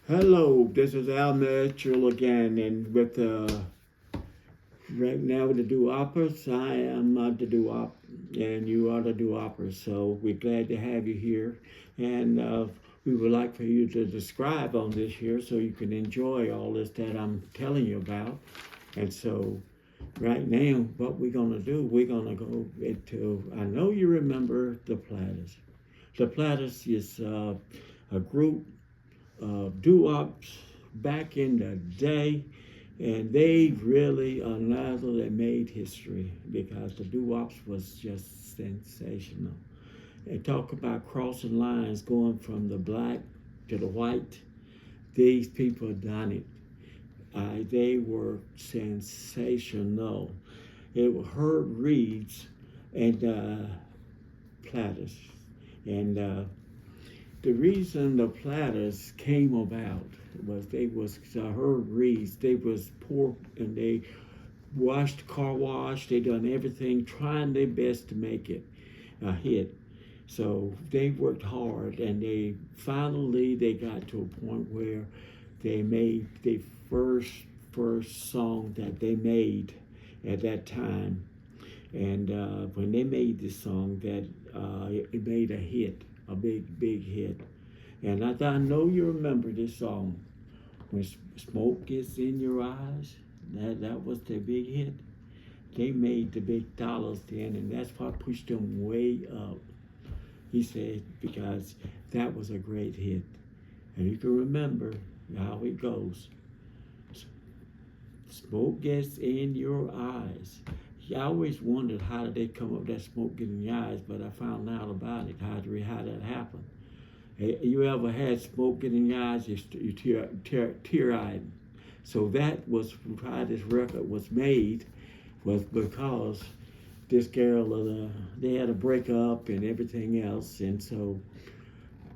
Hello, this is Al Mitchell again, and with right now with the Doo-woppers, I am the Doo-wop, and you are the Doo-woppers. So we're glad to have you here, and we would like for you to describe on this here, so you can enjoy all this that I'm telling you about. And so, right now, what we're gonna do, we're gonna go into. I know you remember the Platters. The Platters is a group doo-wops back in the day, and they really another that made history because the doo-wops was just sensational. And talk about crossing lines, going from the black to the white. These people done it. They were sensational. It was Herb Reed's and Platters, and the reason the Platters came about was they was Herb Reed's. They was poor and they washed car wash. They done everything, trying their best to make it a hit. So they worked hard, and they got to a point where they made the first song that they made at that time. And when they made this song, that it made a hit, a big hit. And I know you remember this song, when smoke gets in your eyes. That was their big hit. They made the big dollars then, and that's what pushed them way up. He said because that was a great hit, and you can remember how it goes. Smoke gets in your eyes. I always wondered how did they come up with that smoke getting in your eyes, but I found out about it, how that happened. Hey, you ever had smoke getting in your eyes? You tear-eyed. So that was why this record was made, was because this girl, they had a breakup and everything else, and so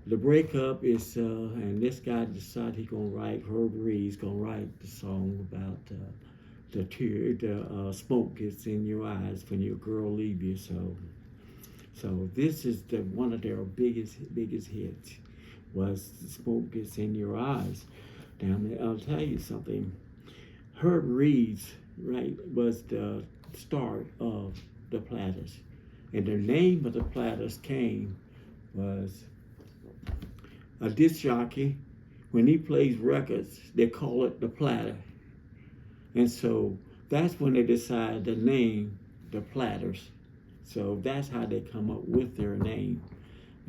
the breakup is, and this guy decided he's gonna write. Herb Reed's gonna write the song about the smoke gets in your eyes when your girl leave you. So this is one of their biggest hits was smoke gets in your eyes. Now I'll tell you something. Herb Reed's right was the start of the Platters, and the name of the Platters came was a disc jockey. When he plays records, they call it the Platter. And so that's when they decided to name the Platters. So that's how they come up with their name.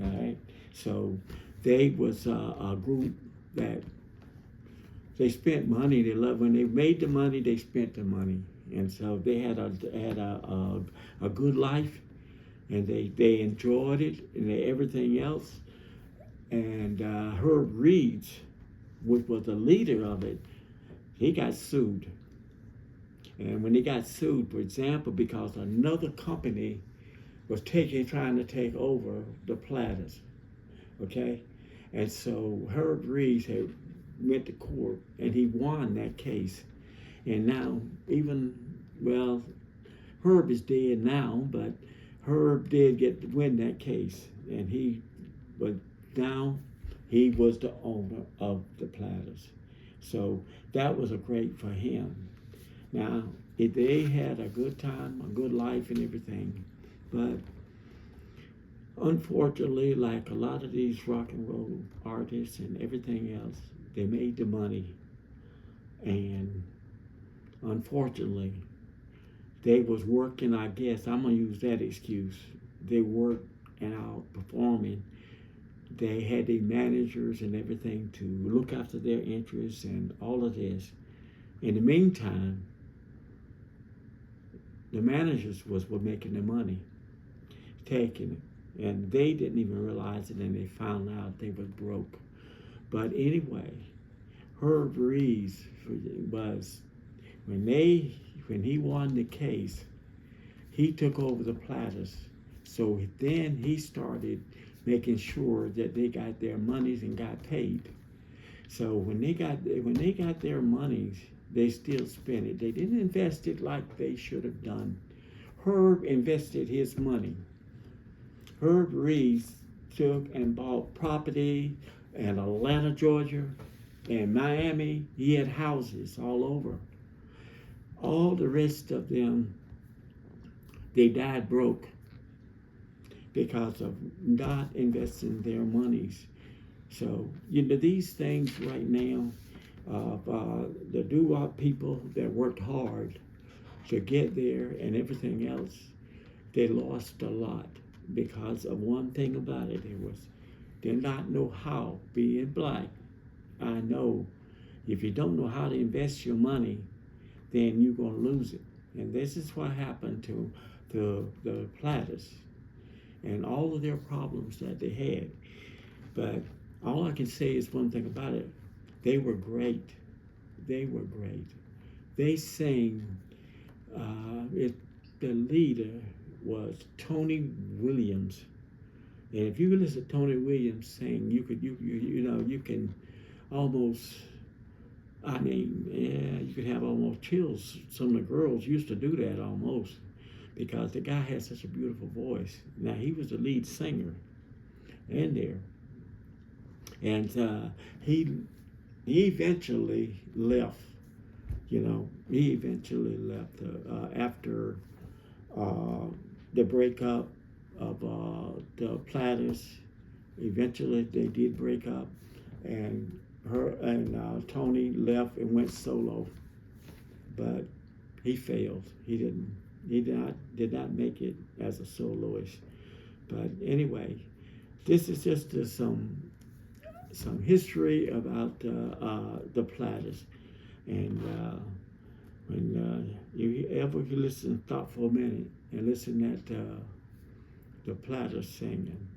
All right. So they was a group that they spent money. They loved when they made the money. They spent the money, and so they had a good life, and they enjoyed it and everything else. And Herb Reed's, which was the leader of it, he got sued. And when he got sued, for example, because another company was trying to take over the Platters, okay? And so Herb Reed had went to court, and he won that case. And now, well, Herb is dead now, but Herb did win that case, and but now he was the owner of the Platters. So that was a great for him. Now, they had a good time, a good life and everything, but unfortunately, like a lot of these rock and roll artists and everything else, they made the money, and unfortunately, they was working, I guess, I'm gonna use that excuse, they worked and out performing. They had their managers and everything to look after their interests and all of this. In the meantime, the managers were making the money, taking it, and they didn't even realize it, and they found out they was broke. But anyway, Herb Reed was when he won the case, he took over the Platters. So then he started making sure that they got their monies and got paid. So when they got their monies, they still spent it. They didn't invest it like they should have done. Herb invested his money. Herb Reed took and bought property in Atlanta, Georgia, And Miami, he had houses all over. All the rest of them, they died broke because of not investing their monies. So, these things right now, the Doo-wop people that worked hard to get there and everything else, they lost a lot because of one thing about it. It was they did not know how, being black. I know if you don't know how to invest your money, then you're going to lose it. And this is what happened to the Platters and all of their problems that they had. But all I can say is one thing about it. They were great. They were great. They sang, the leader was Tony Williams. And if you listen to Tony Williams sing, you can almost, you could have almost chills. Some of the girls used to do that almost because the guy had such a beautiful voice. Now, he was the lead singer in there. And he eventually left, he eventually left after the breakup of the Platters. Eventually, they did break up, and Tony left and went solo, but he failed. He did not make it as a soloist. But anyway, this is just some history about the Platters, and when you listen, stop for a minute and listen at the Platters singing,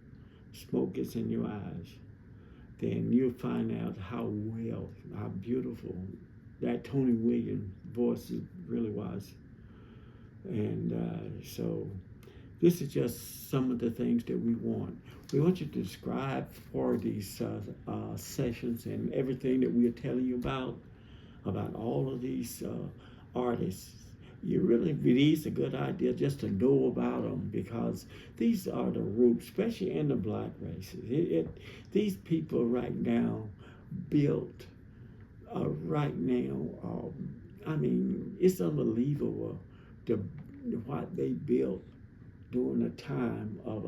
smoke gets in your eyes, then you'll find out how beautiful that Tony Williams voice really was. And so this is just some of the things that we want. We want you to subscribe for these sessions and everything that we are telling you about all of these artists. These are a good idea just to know about them because these are the roots, especially in the black races. These people right now built, it's unbelievable what they built during the time of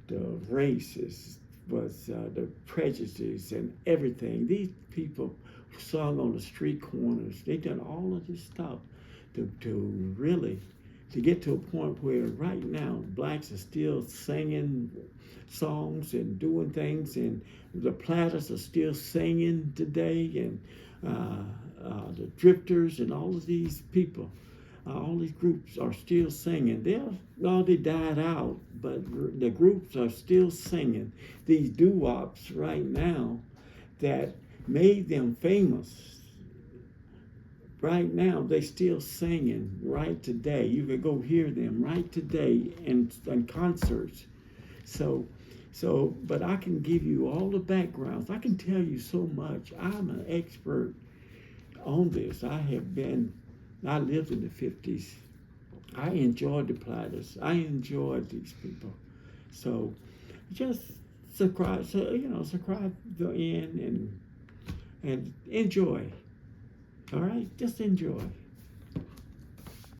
the races, was the prejudices and everything. These people sung on the street corners. They done all of this stuff to get to a point where right now blacks are still singing songs and doing things, and the Platters are still singing today, and the Drifters and all of these people, all these groups are still singing. They died out, but the groups are still singing. These doo-wops right now that made them famous, right now they still singing right today. You can go hear them right today in concerts. So, but I can give you all the backgrounds. I can tell you so much. I'm an expert on this. I lived in the 50s. I enjoyed the Platters. I enjoyed these people. So just subscribe in and enjoy. All right? Just enjoy.